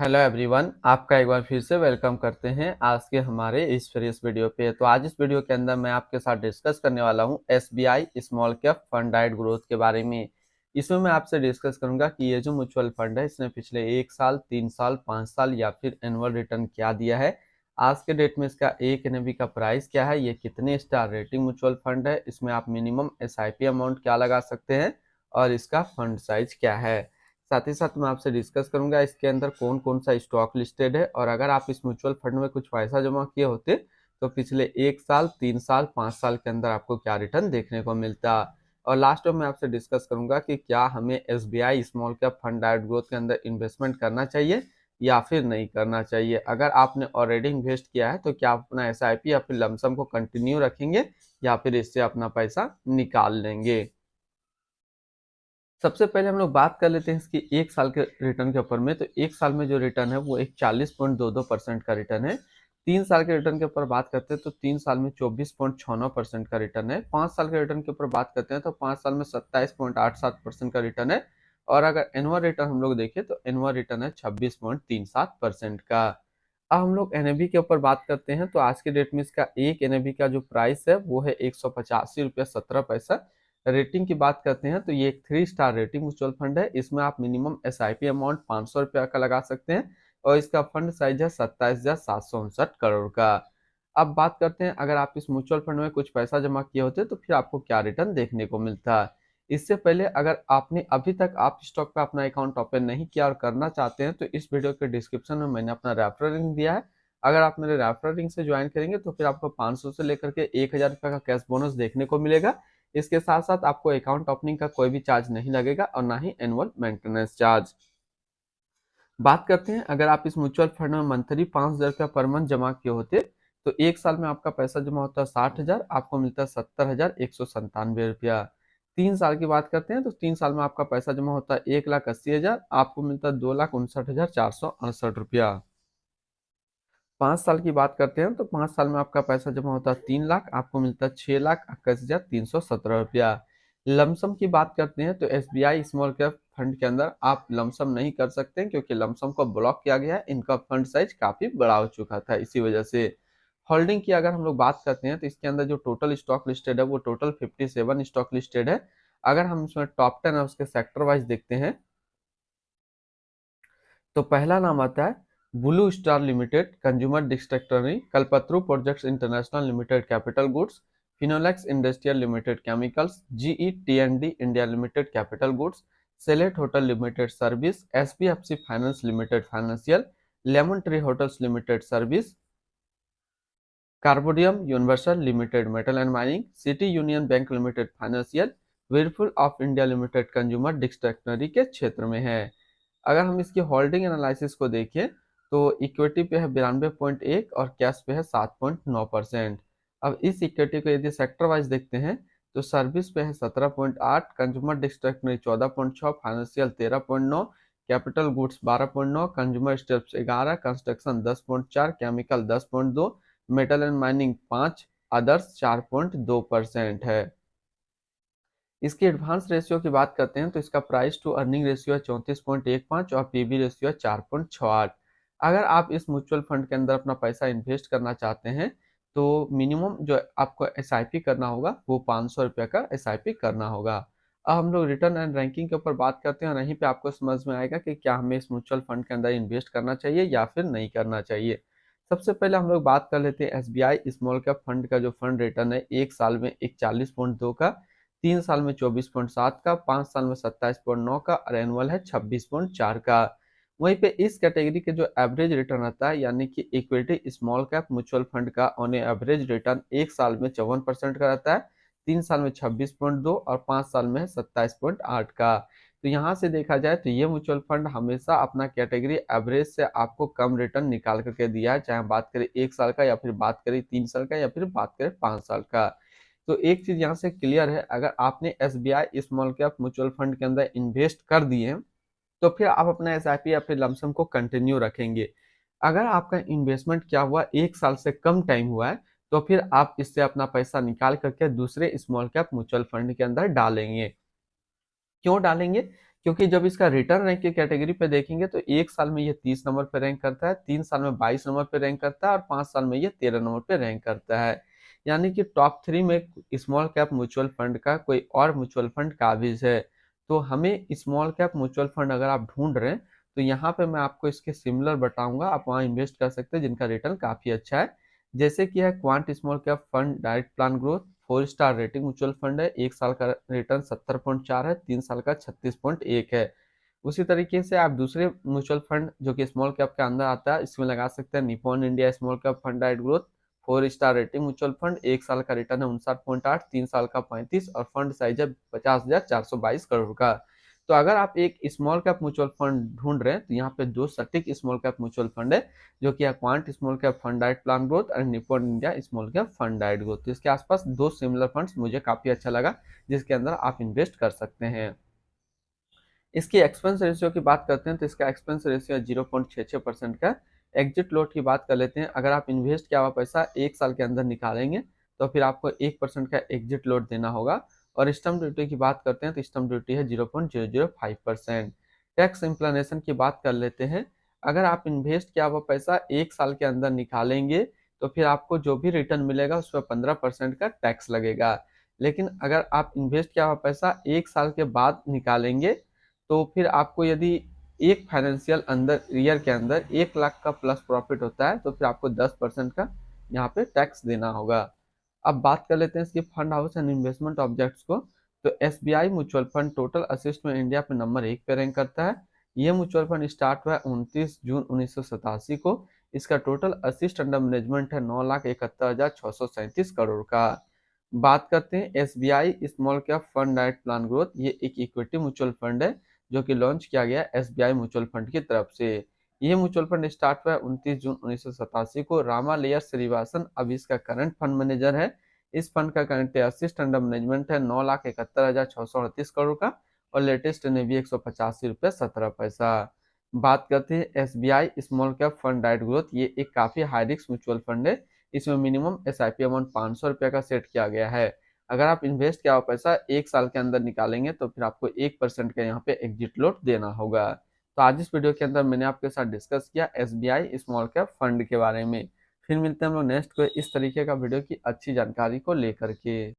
Hello everyone, आपका एक बार फिर से वेलकम करते हैं आज के हमारे इस फ्रेश वीडियो पे। तो आज इस वीडियो के अंदर मैं आपके साथ डिस्कस करने वाला हूं एसबीआई स्मॉल कैप फंड डाइट ग्रोथ के बारे में। इसमें मैं आपसे डिस्कस करूंगा कि ये जो म्यूचुअल फंड है इसने पिछले 1 साल, 3 साल, 5 साल या फिर एनुअल रिटर्न क्या दिया है। आज के डेट में इसका एक एनएवी का प्राइस क्या है, ये कितने स्टार रेटिंग म्यूचुअल फंड है, इसमें आप मिनिमम एसआईपी अमाउंट क्या लगा सकते हैं और इसका फंड साइज क्या है। साथ ही साथ मैं आपसे डिस्कस करूंगा इसके अंदर कौन कौन सा स्टॉक लिस्टेड है और अगर आप इस म्यूचुअल फंड में कुछ पैसा जमा किए होते तो पिछले 1 साल, 3 साल, 5 साल के अंदर आपको क्या रिटर्न देखने को मिलता। और लास्ट में मैं आपसे डिस्कस करूंगा कि क्या हमें एसबीआई स्मॉल कैप फंड डाइट ग्रोथ के अंदर इन्वेस्टमेंट करना चाहिए या फिर नहीं करना चाहिए। अगर आपने ऑलरेडी इन्वेस्ट किया है तो क्या आप अपना एसआईपी या फिर लमसम को कंटिन्यू रखेंगे या फिर इससे अपना पैसा निकाल लेंगे। सबसे पहले हम लोग बात कर लेते हैं इसकी 1 साल के रिटर्न के ऊपर में। तो 1 साल में जो रिटर्न है वो एक 40.22% का रिटर्न है। 3 साल के रिटर्न के ऊपर बात करते हैं तो 3 साल में 24.69% का रिटर्न है। 5 साल के रिटर्न के ऊपर बात करते हैं तो 5 साल में 27.87% का रिटर्न है। और अगर एनुअल रिटर्न हम लोग देखें तो एनुअल रिटर्न है 26.37% का। अब हम लोग एनएवी के ऊपर बात करते हैं तो आज के डेट में इसका एक एनएवी का जो प्राइस है वो है 185 रुपया 17 पैसा। रेटिंग की बात करते हैं तो ये एक 3 स्टार रेटिंग म्यूचुअल फंड है। इसमें आप मिनिमम एसआईपी अमाउंट 500 रुपया का लगा सकते हैं और इसका फंड साइज है 27,759 करोड़ का। अब बात करते हैं अगर आप इस म्यूचुअल फंड में कुछ पैसा जमा किए होते तो फिर आपको क्या रिटर्न देखने को मिलता। इससे पहले अगर आपने अभी तक आप स्टॉक पे अपना अकाउंट ओपन नहीं किया और करना चाहते हैं तो इस वीडियो के डिस्क्रिप्शन में मैंने अपना रेफरल लिंक दिया है। अगर आप मेरे रेफरल लिंक से ज्वाइन करेंगे तो फिर आपको 500 से लेकर के 1,000 रुपये का कैश बोनस देखने को मिलेगा। इसके साथ साथ आपको अकाउंट ओपनिंग का कोई भी चार्ज नहीं लगेगा और ना ही एनुअल मेंटेनेंस चार्ज। बात करते हैं अगर आप इस म्यूचुअल फंड में मंथली 5,000 रुपया पर मंथ जमा किए होते तो 1 साल में आपका पैसा जमा होता है 60,000, आपको मिलता है 70,197 रुपया। 3 साल की बात करते हैं तो 3 साल में आपका पैसा जमा होता है 1,80,000, आपको मिलता है 2,59,468 रुपया। 5 साल की बात करते हैं तो 5 साल में आपका पैसा जमा होता है 3 लाख, आपको मिलता है 6,21,317 रुपया। लमसम की बात करते हैं तो एसबीआई स्मॉल कैप फंड के अंदर आप लमसम नहीं कर सकते हैं क्योंकि लमसम को ब्लॉक किया गया है। इनका फंड साइज काफी बड़ा हो चुका था, इसी वजह से। होल्डिंग की अगर हम लोग बात करते हैं तो इसके अंदर जो टोटल स्टॉक लिस्टेड है वो टोटल 57 स्टॉक लिस्टेड है। अगर हम इसमें टॉप 10 है उसके सेक्टर वाइज देखते हैं तो पहला नाम आता है Blue Star Limited consumer discretionary, Kalpataru Projects International Limited capital goods, Finolex industrial Limited chemicals, GE टी&डी India Limited capital goods, Chalet hotel Limited service, SPFC finance Limited financial, Lemon Tree hotels Limited service, Carborundum Universal Limited metal and mining, City Union Bank Limited financial, Whirlpool of India Limited consumer discretionary के क्षेत्र में है। अगर हम इसकी holding analysis को देखें तो इक्विटी पे है 92.1 और कैश पे है 7.9%। अब इस इक्विटी को यदि सेक्टर वाइज देखते हैं तो सर्विस पे है 17.8, consumer discretionary 14.6, financial 13.9, capital goods 12.9, consumer staples 11, construction 10.4, chemical 10.2, metal and mining 5, others 4.2% है। इसकी एडवांस रेशियो की बात करते हैं तो इसका प्राइस टू अर्निंग रेशियो है 34.15 और पीबी रेशियो है 4.68। अगर आप इस म्यूचुअल फंड के अंदर अपना पैसा इन्वेस्ट करना चाहते हैं तो मिनिमम जो आपको एसआईपी करना होगा वो 500 रुपये का एसआईपी करना होगा। अब हम लोग रिटर्न एंड रैंकिंग के ऊपर बात करते हैं और यहीं पे आपको समझ में आएगा कि क्या हमें इस म्यूचुअल फंड के अंदर इन्वेस्ट करना चाहिए या फिर नहीं करना चाहिए। सबसे पहले हम लोग बात कर लेते हैं एसबीआई स्मॉल कैप फंड का जो फंड रिटर्न है 1 साल में 41.2 का, 3 साल में 24.7 का, 5 साल में 27.9 का और एनुअल है 26.4 का। वहीं पे इस कैटेगरी के जो एवरेज रिटर्न आता है यानी कि equity small cap mutual fund का ऑन एवरेज रिटर्न 1 साल में 54% का रहता है, 3 साल में 26.2 और 5 साल में है 27.8 का। तो यहाँ से देखा जाए तो ये म्यूचुअल फंड हमेशा अपना कैटेगरी एवरेज से आपको कम रिटर्न निकाल करके दिया है, चाहे बात करें 1 साल का या फिर बात करें 3 साल का या फिर बात करें 5 साल का। तो एक चीज यहाँ से क्लियर है, अगर आपने SBI small cap mutual fund के अंदर इन्वेस्ट कर दिए तो फिर आप अपना एसआईपी या फिर लमसम को कंटिन्यू रखेंगे। अगर आपका इन्वेस्टमेंट क्या हुआ 1 साल से कम टाइम हुआ है तो फिर आप इससे अपना पैसा निकाल करके दूसरे स्मॉल कैप म्यूचुअल फंड के अंदर डालेंगे। क्यों डालेंगे? क्योंकि जब इसका रिटर्न रैंक की कैटेगरी पे देखेंगे तो 1 साल में ये 30 नंबर पे रैंक करता है, 3 साल में 22 नंबर पे रैंक करता है और 5 साल में ये 13 नंबर पे रैंक करता है। यानी कि टॉप 3 में स्मॉल कैप म्यूचुअल फंड का कोई और म्यूचुअल फंड काबिज है। तो हमें स्मॉल कैप म्यूचुअल फंड अगर आप ढूंढ रहे हैं तो यहाँ पे मैं आपको इसके सिमिलर बताऊंगा, आप वहाँ इन्वेस्ट कर सकते हैं जिनका रिटर्न काफी अच्छा है। जैसे कि है quant small cap fund direct plan growth, 4 star rating mutual fund है, 1 साल का रिटर्न 70.4 है, 3 साल का 36.1 है। उसी तरीके से आप दूसरे म्यूचुअल फंड जो कि स्मॉल कैप के अंदर आता है इसमें लगा सकते हैं Nippon India small cap fund डाइट growth, 4 star rating mutual fund, 1 साल का रिटर्न है 59.8, 3 साल का 35 और फंड साइज है 50,422 करोड़ का। तो अगर आप एक स्मॉल कैप म्यूचुअल फंड ढूंढ रहे हैं तो यहाँ पे दो सटीक स्मॉल कैप म्यूचुअल फंड है, जो कि क्वांट स्मॉल कैप फंड डाइट प्लान ग्रोथ और Nippon India small cap fund डाइट ग्रोथ। तो इसके आसपास दो सिमिलर फंड्स मुझे काफी अच्छा लगा जिसके अंदर आप इन्वेस्ट कर सकते हैं। इसकी एक्सपेंस रेशियो की बात करते हैं तो इसका एक्सपेंस रेशियो है 0.66% का। एग्जिट लोड की बात कर लेते हैं, अगर आप इन्वेस्ट किया हुआ पैसा 1 साल के अंदर निकालेंगे तो फिर आपको 1% का एग्जिट लोड देना होगा। और स्टम्प ड्यूटी की बात करते हैं तो स्टम्प ड्यूटी है 0.005%। टैक्स इम्प्लानेशन की बात कर लेते हैं, अगर आप इन्वेस्ट किया हुआ पैसा 1 साल के अंदर निकालेंगे तो फिर आपको जो भी रिटर्न मिलेगा उस पर 15% का टैक्स लगेगा। लेकिन अगर आप इन्वेस्ट किया हुआ पैसा 1 साल के बाद निकालेंगे तो फिर आपको यदि एक फाइनेंशियल अंदर ईयर के अंदर 1 लाख का प्लस प्रॉफिट होता है तो फिर आपको 10% का यहाँ पे टैक्स देना होगा। अब बात कर लेते हैं इसकी fund house and investment objects को। तो SBI mutual fund total assist में इंडिया पे नंबर 1 पे रैंक करता है। ये म्यूचुअल फंड स्टार्ट हुआ है 29 जून 1987 को। इसका टोटल असिस्ट अंडर मैनेजमेंट है 9,71,637 करोड़ का। बात करते हैं SBI small cap fund direct plan growth, ये एक इक्विटी म्यूचुअल फंड है जो कि लॉन्च किया गया एसबीआई म्यूचुअल फंड की तरफ से। ये म्यूचुअल फंड स्टार्ट हुआ है 29 जून 1987 को। रामालेयर श्रीवासन अब इसका करंट फंड मैनेजर है। इस फंड का करंट असिस्ट अंडर मैनेजमेंट है 9,71,638 करोड़ का और लेटेस्ट एनएवी 185 रुपये 17 पैसा। बात करते हैं एसबीआई स्मॉल कैप फंड डाइट ग्रोथ, ये एक काफी हाई रिस्क म्यूचुअल फंड है। इसमें मिनिमम एसआईपी अमाउंट 500 रुपये का सेट किया गया है। अगर आप इन्वेस्ट किया हुआ पैसा 1 साल के अंदर निकालेंगे तो फिर आपको 1% का यहाँ पे एग्जिट लोड देना होगा। तो आज इस वीडियो के अंदर मैंने आपके साथ डिस्कस किया एसबीआई स्मॉल कैप फंड के बारे में। फिर मिलते हैं हम लोग नेक्स्ट को इस तरीके का वीडियो की अच्छी जानकारी को लेकर के।